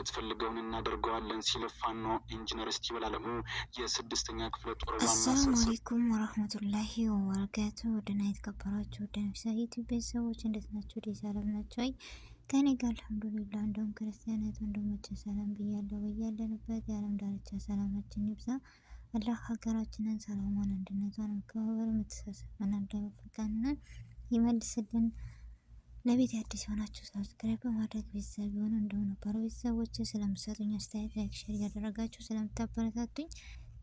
የምትፈልገውን እናደርገዋለን ሲል ፋኖ ኢንጂነር እስቲበል አለሙ የስድስተኛ ክፍለ ጦር ዋና አሰላሙ አለይኩም ወራህመቱላሂ ወበረካቱ። ወደና የተከበራችሁ ወደነፍሳ ዩቲዩብ ቤተሰቦች እንዴት ናችሁ? ሰላም ናችሁ? ከኔ ጋር አልሐምዱሊላህ። እንደውም ክርስቲያናት ወንድሞችን ሰላም ብያለሁ። በያለንበት የዓለም ዳርቻ ሰላማችን ይብዛ። አላህ ሀገራችንን ሰላሟን፣ አንድነቷን፣ መከባበር፣ መተሳሰብን እንዳይወፍቀንና ይመልስልን። ለቤት አዲስ የሆናችሁ ሰብስክራይብ በማድረግ ቤተሰብ የሆኑ እንደሆነ ነባሩ ቤተሰቦች ስለምሰጡኝ አስተያየት ላይክ፣ ሼር ያደረጋችሁ ስለምታበረታቱኝ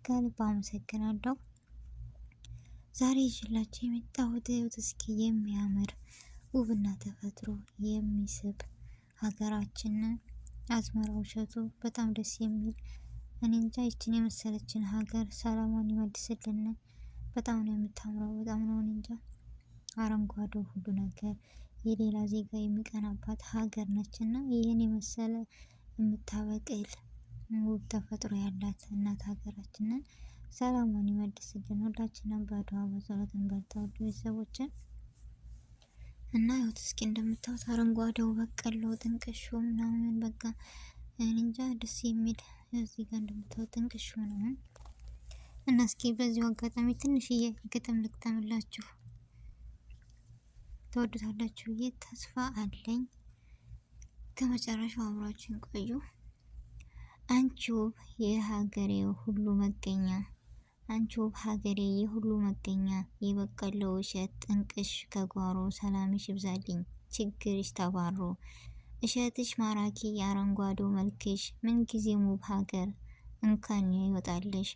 ከልብ አመሰግናለሁ። ዛሬ ይዤላችሁ የመጣሁት እስኪ የሚያምር ውብና ተፈጥሮ የሚስብ ሀገራችንን አዝመራው እሸቱ በጣም ደስ የሚል እኔ እንጃ ይችን የመሰለችን ሀገር ሰላሟን ይመልስልን። በጣም ነው የምታምረው። በጣም ነው እንጃ አረንጓዴው ሁሉ ነገር የሌላ ዜጋ የሚቀናባት ሀገር ነችና ይህን የመሰለ የምታበቅል ውብ ተፈጥሮ ያላት እናት ሀገራችንን ሰላሟን ይመልስልን። ሁላችንም በዱዓ በጸሎት እንበርታ ውድ ቤተሰቦችን እና ይኸውት እስኪ እንደምታዩት አረንጓዴው በቀለው ጥንቅሹ ምናምን በቃ እንጃ ደስ የሚል እዚህ ጋር እንደምታዩት ጥንቅሹ ነው። እና እስኪ በዚሁ አጋጣሚ ትንሽዬ ግጥም ልግጠምላችሁ። ተወዱታላችሁ ብዬ ተስፋ አለኝ። ከመጨረሻው አብራችን ቆዩ። አንቺ ውብ የሀገሬ ሁሉ መገኛ፣ አንቺ ውብ ሀገሬ የሁሉ መገኛ፣ የበቀለው እሸት ጥንቅሽ ከጓሮ፣ ሰላምሽ ይብዛልኝ ችግርሽ ተባሮ፣ እሸትሽ ማራኪ የአረንጓዴው መልክሽ፣ ምንጊዜም ውብ ሀገር እንከን ይወጣልሽ።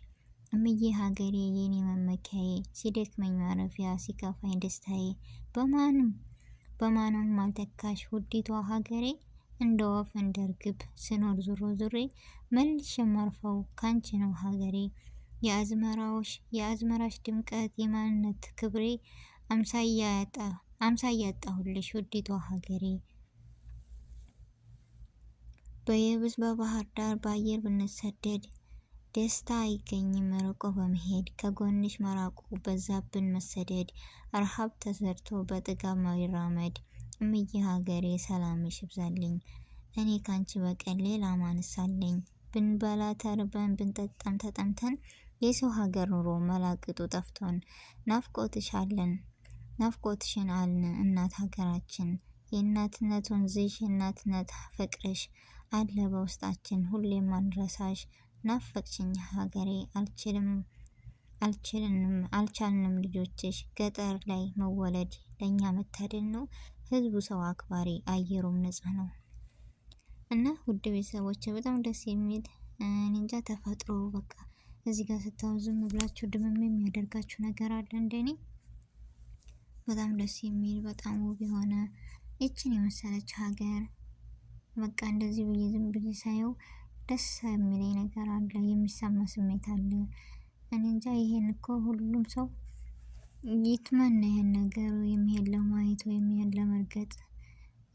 እምዬ ሀገሬ የኔ መመኪያዬ፣ ሲደክመኝ ማረፊያ ሲከፋኝ ደስታዬ፣ በማንም ማልተካሽ ውዲቷ ሀገሬ፣ እንደ ወፍ እንደ እርግብ ስኖር ዙሮ ዙሬ፣ መልሼ ማርፈው ካንቺ ነው ሀገሬ። የአዝመራሽ ድምቀት የማንነት ክብሬ፣ አምሳያ ያጣሁልሽ ውዲቷ ሀገሬ። በየብስ በባህር ዳር በአየር ብንሰደድ ደስታ አይገኝም ርቆ በመሄድ፣ ከጎንሽ መራቁ በዛብን መሰደድ፣ ረሃብ ተሰርቶ በጥጋብ መራመድ። እምዬ ሀገሬ ሰላምሽ ይብዛልኝ እኔ ካንቺ በቀር ሌላ ማንሳለኝ። ብንበላ ተርበን ብንጠጣም ተጠምተን የሰው ሀገር ኑሮ መላቅጡ ጠፍቶን፣ ናፍቆትሽን አልን እናት ሀገራችን። የእናትነት ወንዝሽ የእናትነት ፍቅርሽ አለ በውስጣችን ሁሌም አንረሳሽ። ናፈቅሽኝ ሀገሬ አልቻልንም ልጆችሽ። ገጠር ላይ መወለድ ለእኛ መታደል ነው። ህዝቡ ሰው አክባሪ አየሩም ንጹህ ነው። እና ውድ ቤተሰቦች በጣም ደስ የሚል እንጃ ተፈጥሮ በቃ እዚህ ጋር ስታዩ ዝም ብላችሁ ድምም የሚያደርጋችሁ ነገር አለ። እንደኔ በጣም ደስ የሚል በጣም ውብ የሆነ ይችን የመሰለች ሀገር በቃ እንደዚህ ብዬ ዝም ብዬ ሳየው ደስ የሚለኝ ነገር አለ፣ የሚሰማ ስሜት አለ። እኔ እንጃ ይሄን እኮ ሁሉም ሰው ይትመና ይሄን ነገር ወይም ይሄን ለማየት ወይም ይሄን ለመርገጥ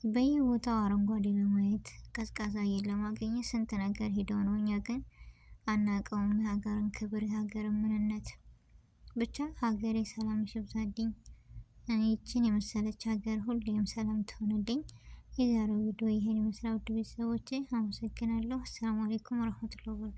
በየቦታው አረንጓዴ ለማየት ቀዝቃዛ አየር ለማግኘት ስንት ነገር ሄደው ነው። እኛ ግን አናውቀውም የሀገርን ክብር የሀገርን ምንነት። ብቻ ሀገሬ ሰላምሽ ይብዛልኝ። ይችን የመሰለች ሀገር ሁሌም ሰላም ትሆንልኝ። የዛሬው ቪዲዮ ይሄን ይመስላል። ውድ ቤተሰቦቼ አመሰግናለሁ። አሰላሙ አለይኩም ወራህመቱላሂ ወበረካቱ።